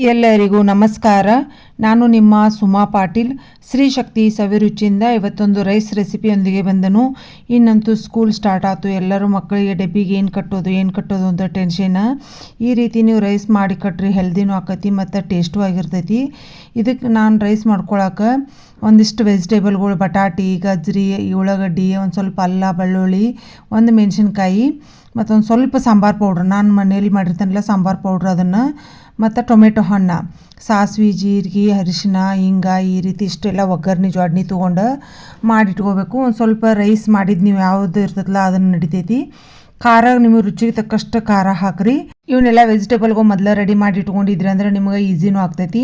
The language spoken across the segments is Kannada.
ಎಲ್ಲರಿಗೂ ನಮಸ್ಕಾರ. ನಾನು ನಿಮ್ಮ ಸುಮಾ ಪಾಟೀಲ್. ಶ್ರೀ ಶಕ್ತಿ ಸವಿರುಚಿಯಿಂದ ಇವತ್ತೊಂದು ರೈಸ್ ರೆಸಿಪಿಯೊಂದಿಗೆ ಬಂದನು. ಇನ್ನಂತೂ ಸ್ಕೂಲ್ ಸ್ಟಾರ್ಟ್ ಆಯ್ತು. ಎಲ್ಲರೂ ಮಕ್ಕಳಿಗೆ ಡಬ್ಬಿಗೆ ಏನು ಕಟ್ಟೋದು ಅಂತ ಟೆನ್ಷನ್. ಈ ರೀತಿ ನೀವು ರೈಸ್ ಮಾಡಿ ಕಟ್ರಿ, ಹೆಲ್ದಿನೂ ಆಕತಿ ಮತ್ತು ಟೇಸ್ಟು ಆಗಿರ್ತೈತಿ. ಇದಕ್ಕೆ ನಾನು ರೈಸ್ ಮಾಡ್ಕೊಳಕ್ಕೆ ಒಂದಿಷ್ಟು ವೆಜಿಟೇಬಲ್ಗಳು, ಬಟಾಟಿ, ಗಜ್ರಿ, ಉಳ್ಳಾಗಡ್ಡಿ, ಒಂದು ಸ್ವಲ್ಪ ಅಲ್ಲ, ಬೆಳ್ಳುಳ್ಳಿ, ಒಂದು ಮೆಣಸಿನ್ಕಾಯಿ ಮತ್ತು ಒಂದು ಸ್ವಲ್ಪ ಸಾಂಬಾರು ಪೌಡ್ರ್, ನಾನು ಮನೇಲಿ ಮಾಡಿರ್ತಾನಲ್ಲ ಸಾಂಬಾರು ಪೌಡ್ರ್, ಅದನ್ನು ಮತ್ತು ಟೊಮೆಟೊ ಹಣ್ಣು, ಸಾಸಿವೆ, ಜೀರಿಗೆ, ಅರಿಶಿನ, ಹಿಂಗ, ಈ ರೀತಿ ಇಷ್ಟೆಲ್ಲ ಒಗ್ಗರಣೆ ಜೋಡ್ನಿ ತೊಗೊಂಡು ಮಾಡಿಟ್ಕೋಬೇಕು. ಒಂದು ಸ್ವಲ್ಪ ರೈಸ್ ಮಾಡಿದ್ದು ನೀವು ಯಾವುದು ಇರ್ತದಲ್ಲ ಅದನ್ನು ನಡಿತೈತಿ. ಖಾರ ನಿಮಗೆ ರುಚಿಗೆ ತಕ್ಕಷ್ಟು ಖಾರ ಹಾಕ್ರಿ. ಇವನ್ನೆಲ್ಲ ವೆಜಿಟೇಬಲ್ಗೂ ಮೊದಲು ರೆಡಿ ಮಾಡಿ ಇಟ್ಕೊಂಡಿದ್ರಿ ಅಂದ್ರೆ ನಿಮಗೆ ಈಸಿನೂ ಆಗ್ತೈತಿ.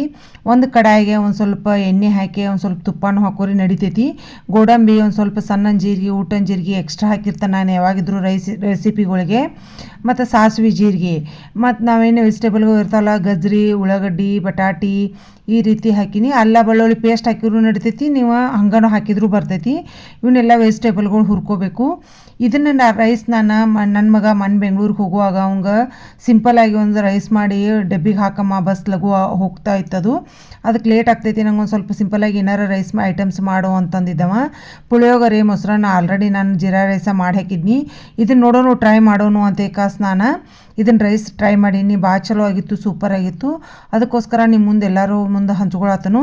ಒಂದು ಕಡಾಯಿಗೆ ಒಂದು ಸ್ವಲ್ಪ ಎಣ್ಣೆ ಹಾಕಿ ಒಂದು ಸ್ವಲ್ಪ ತುಪ್ಪನೂ ಹಾಕೋರಿ, ನಡಿತೈತಿ. ಗೋಡಂಬಿ, ಒಂದು ಸ್ವಲ್ಪ ಸಣ್ಣ ಜೀರಿಗೆ, ಊಟನ ಜೀರಿಗೆ ಎಕ್ಸ್ಟ್ರಾ ಹಾಕಿರ್ತಾನೆ ನಾನು ಯಾವಾಗಿದ್ರೂ ರೆಸಿಪಿಗಳಿಗೆ. ಮತ್ತು ಸಾಸಿವೆ, ಜೀರಿಗೆ, ಮತ್ತು ನಾವೇನು ವೆಜಿಟೇಬಲ್ಗಳು ಇರ್ತಾವಲ್ಲ, ಗಜ್ರಿ, ಉಳ್ಳಾಗಡ್ಡಿ, ಬಟಾಟಿ, ಈ ರೀತಿ ಹಾಕಿನಿ. ಅಲ್ಲ ಬೆಳ್ಳುಳ್ಳಿ ಪೇಸ್ಟ್ ಹಾಕಿದ್ರು ನಡಿತೈತಿ, ನೀವು ಹಂಗನೂ ಹಾಕಿದ್ರು ಬರ್ತೈತಿ. ಇವನ್ನೆಲ್ಲ ವೆಜಿಟೇಬಲ್ಗಳು ಹುರ್ಕೋಬೇಕು. ಇದನ್ನು ರೈಸ್ ನಾನು ನನ್ನ ಮಗ ಬೆಂಗ್ಳೂರಿಗೆ ಹೋಗುವಾಗ ಅವಂಗೆ ಸಿಂಪಲ್ಲಾಗಿ ಒಂದು ರೈಸ್ ಮಾಡಿ ಡಬ್ಬಿಗೆ ಹಾಕಮ್ಮ, ಬಸ್ ಲಘು ಹೋಗ್ತಾ ಇತ್ತದು. ಅದಕ್ಕೆ ಲೇಟ್ ಆಗ್ತೈತಿ, ನಂಗೆ ಒಂದು ಸ್ವಲ್ಪ ಸಿಂಪಲ್ಲಾಗಿ ಏನಾರು ರೈಸ್ ಐಟಮ್ಸ್ ಮಾಡು ಅಂತಂದಿದ್ದವ. ಪುಳಿಯೋಗರೆ, ಮೊಸರನ್ನ ಆಲ್ರೆಡಿ ನಾನು ಜೀರಾ ರೈಸ ಮಾಡಿ ಹಾಕಿದ್ನಿ. ಇದನ್ನು ನೋಡೋನು, ಟ್ರೈ ಮಾಡೋನು ಅಂತ ಕಾಸು ನಾನು ಇದನ್ನು ರೈಸ್ ಟ್ರೈ ಮಾಡೀನಿ. ಭಾಳ ಚಲೋ ಆಗಿತ್ತು, ಸೂಪರ್ ಆಗಿತ್ತು. ಅದಕ್ಕೋಸ್ಕರ ನಿಮ್ಮ ಮುಂದೆ ಎಲ್ಲರೂ ಮುಂದೆ ಹಂಚ್ಕೊಳತ್ತನು.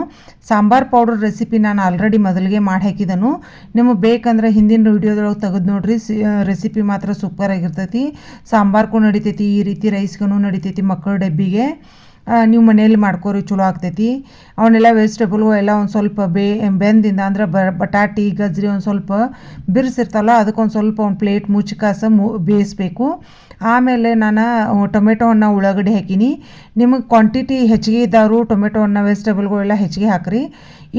ಸಾಂಬಾರು ಪೌಡ್ರ್ ರೆಸಿಪಿ ನಾನು ಆಲ್ರೆಡಿ ಮೊದಲಿಗೆ ಮಾಡಿ ಹಾಕಿದನು. ನಿಮಗೆ ಬೇಕಂದ್ರೆ ಹಿಂದಿನ ವೀಡಿಯೋದೊಳಗೆ ತೆಗೆದು ನೋಡ್ರಿ, ರೆಸಿಪಿ ಮಾತ್ರ ಸೂಪರ್ ಆಗಿರ್ತೈತಿ. ಸಾಂಬಾರ್ಗೂ ನಡಿತೈತಿ, ಈ ರೀತಿ ರೈಸ್ಗೂ ನಡಿತೈತಿ. ಮಕ್ಕಳ ಡಬ್ಬಿಗೆ ನೀವು ಮನೇಲಿ ಮಾಡ್ಕೋರಿ, ಚಲೋ ಆಗ್ತೈತಿ. ಅವನ್ನೆಲ್ಲ ವೆಜಿಟೇಬಲ್ಗೂ ಎಲ್ಲ ಒಂದು ಸ್ವಲ್ಪ ಬೆಂದಿಂದ ಅಂದ್ರೆ ಬಟಾಟಿ, ಗಜ್ರಿ ಒಂದು ಸ್ವಲ್ಪ ಬಿರ್ಸಿರ್ತಲ್ಲ, ಅದಕ್ಕೊಂದು ಸ್ವಲ್ಪ ಒಂದು ಪ್ಲೇಟ್ ಮುಚ್ಚಕಾಸ ಬೇಯಿಸ್ಬೇಕು. ಆಮೇಲೆ ನಾನು ಟೊಮೆಟೊ ಹಣ್ಣು, ಉಳ್ಳಾಗಡ್ಡಿ ಹಾಕೀನಿ. ನಿಮಗೆ ಕ್ವಾಂಟಿಟಿ ಹೆಚ್ಚಿಗೆ ಇದ್ದವರು ಟೊಮೆಟೊ ಹಣ್ಣು, ವೆಜಿಟೇಬಲ್ಗಳೆಲ್ಲ ಹೆಚ್ಚಿಗೆ ಹಾಕ್ರಿ.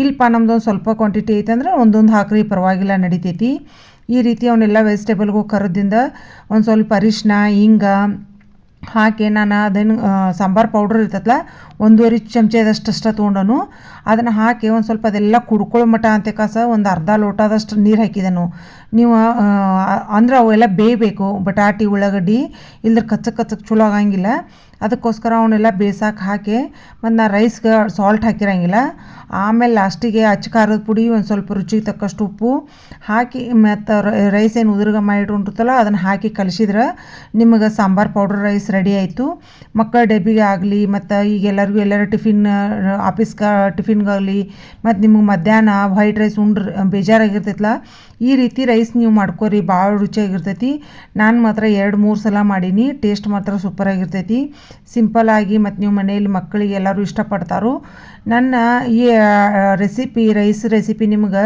ಇಲ್ಪ ನಮ್ದೊಂದು ಸ್ವಲ್ಪ ಕ್ವಾಂಟಿಟಿ ಐತಂದ್ರೆ ಒಂದೊಂದು ಹಾಕ್ರಿ, ಪರವಾಗಿಲ್ಲ, ನಡಿತೈತಿ. ಈ ರೀತಿ ಅವನ್ನೆಲ್ಲ ವೆಜಿಟೇಬಲ್ಗೂ ಕರದಿಂದ ಒಂದು ಸ್ವಲ್ಪ ಅರಿಶಿನ, ಹಿಂಗ ಹಾಕಿ ನಾನು ಅದನ್ನು ಸಾಂಬಾರು ಪೌಡ್ರ್ ಇರ್ತೈತಲ್ಲ, 1.5 ಚಮಚದಷ್ಟು ತೊಗೊಂಡನು. ಅದನ್ನು ಹಾಕಿ ಒಂದು ಸ್ವಲ್ಪ ಅದೆಲ್ಲ ಕುಡ್ಕೊಳ್ಳೋ ಮಟ್ಟ ಅಂತ ಕಾಸ ಒಂದು ಅರ್ಧ ಲೋಟದಷ್ಟು ನೀರು ಹಾಕಿದನು. ನೀವು ಅಂದ್ರೆ ಅವೆಲ್ಲ ಬೇಯಬೇಕು, ಬಟಾಟಿ, ಉಳ್ಳಾಗಡ್ಡಿ, ಇಲ್ದ್ರೆ ಕಚ್ಚಕ್ಕೆ ಚಲೋ ಆಗಂಗಿಲ್ಲ. ಅದಕ್ಕೋಸ್ಕರ ಅವನ್ನೆಲ್ಲ ಬೇಯ್ಸಕ್ಕೆ ಹಾಕಿ ಮತ್ತು ನಾ ರೈಸ್ಗೆ ಸಾಲ್ಟ್ ಹಾಕಿರಂಗಿಲ್ಲ. ಆಮೇಲೆ ಲಾಸ್ಟಿಗೆ ಅಚ್ಚ ಖಾರದ ಪುಡಿ, ಒಂದು ಸ್ವಲ್ಪ ರುಚಿಗೆ ತಕ್ಕಷ್ಟು ಉಪ್ಪು ಹಾಕಿ ಮತ್ತು ರೈಸ್ ಏನು ಉದುರ್ಗ ಮಾಡಿಟ್ಕೊಂಡಿರ್ತಲ್ಲ ಅದನ್ನು ಹಾಕಿ ಕಲಿಸಿದ್ರೆ ನಿಮಗೆ ಸಾಂಬಾರು ಪೌಡ್ರ್ ರೈಸ್ ರೆಡಿ ಆಯಿತು. ಮಕ್ಕಳ ಡಬ್ಬಿಗೆ ಆಗಲಿ, ಮತ್ತು ಈಗ ಎಲ್ಲರೂ ಟಿಫಿನ್, ಆಫೀಸ್ಗೆ ಟಿಫಿನ್ಗಾಗಲಿ, ಮತ್ತು ನಿಮಗೆ ಮಧ್ಯಾಹ್ನ ವೈಟ್ ರೈಸ್ ಉಂಡ್ರೆ ಬೇಜಾರಾಗಿರ್ತೈತಲ್ಲ, ಈ ರೀತಿ ರೈಸ್ ನೀವು ಮಾಡ್ಕೊರಿ, ಭಾಳ ರುಚಿಯಾಗಿರ್ತೈತಿ. ನಾನು ಮಾತ್ರ 2-3 ಸಲ ಮಾಡೀನಿ, ಟೇಸ್ಟ್ ಮಾತ್ರ ಸೂಪರಾಗಿರ್ತೈತಿ. ಸಿಂಪಲ್ಲಾಗಿ ಮತ್ತು ನೀವು ಮನೆಯಲ್ಲಿ ಮಕ್ಕಳಿಗೆ ಎಲ್ಲರೂ ಇಷ್ಟಪಡ್ತಾರೋ. ನನ್ನ ಈ ರೈಸ್ ರೆಸಿಪಿ ನಿಮ್ಗೆ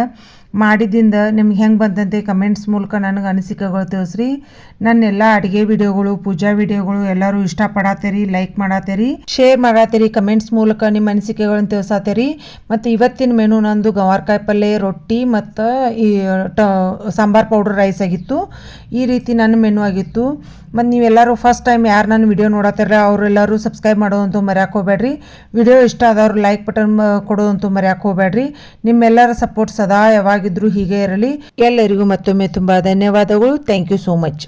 ಮಾಡಿದ್ದಿಂದ ನಿಮ್ಗೆ ಹೆಂಗೆ ಬಂದಂತೆ ಕಮೆಂಟ್ಸ್ ಮೂಲಕ ನನಗೆ ಅನಿಸಿಕೆಗಳು ತಿಳಿಸ್ರಿ. ನನ್ನೆಲ್ಲ ಅಡುಗೆ ವಿಡಿಯೋಗಳು, ಪೂಜಾ ವಿಡಿಯೋಗಳು ಎಲ್ಲರೂ ಇಷ್ಟಪಡತ್ತೀರಿ, ಲೈಕ್ ಮಾಡತ್ತೀರಿ, ಶೇರ್ ಮಾಡತ್ತೀರಿ, ಕಮೆಂಟ್ಸ್ ಮೂಲಕ ನಿಮ್ಮ ಅನಿಸಿಕೆಗಳನ್ನು ತಿಳಿಸತ್ತೀರಿ. ಮತ್ತು ಇವತ್ತಿನ ಮೆನು ನಂದು ಗವಾರಕಾಯಿ ಪಲ್ಯ, ರೊಟ್ಟಿ ಮತ್ತು ಈ ಸಾಂಬಾರು ಪೌಡ್ರ್ ರೈಸ್ ಆಗಿತ್ತು. ಈ ರೀತಿ ನನ್ನ ಮೆನು ಆಗಿತ್ತು. ಮತ್ತು ನೀವೆಲ್ಲರೂ ಫಸ್ಟ್ ಟೈಮ್ ಯಾರು ನನ್ನ ವಿಡಿಯೋ ನೋಡತ್ತಿರಲ್ಲ ಅವರೆಲ್ಲರೂ ಸಬ್ಸ್ಕ್ರೈಬ್ ಮಾಡೋದಂತೂ ಮರ್ಯಾಕೆ ಹೋಗ್ಬೇಡ್ರಿ. ವಿಡಿಯೋ ಇಷ್ಟ ಆದವ್ರು ಲೈಕ್ ಬಟನ್ ಕೊಡೋದಂತೂ ಮರ್ಯಾಕೆ ಹೋಗ್ಬೇಡ್ರಿ. ನಿಮ್ಮೆಲ್ಲರ ಸಪೋರ್ಟ್ ಸದಾ ಯಾವಾಗಿದ್ರೂ ಹೀಗೆ ಇರಲಿ. ಎಲ್ಲರಿಗೂ ಮತ್ತೊಮ್ಮೆ ತುಂಬ ಧನ್ಯವಾದಗಳು. Thank you so much.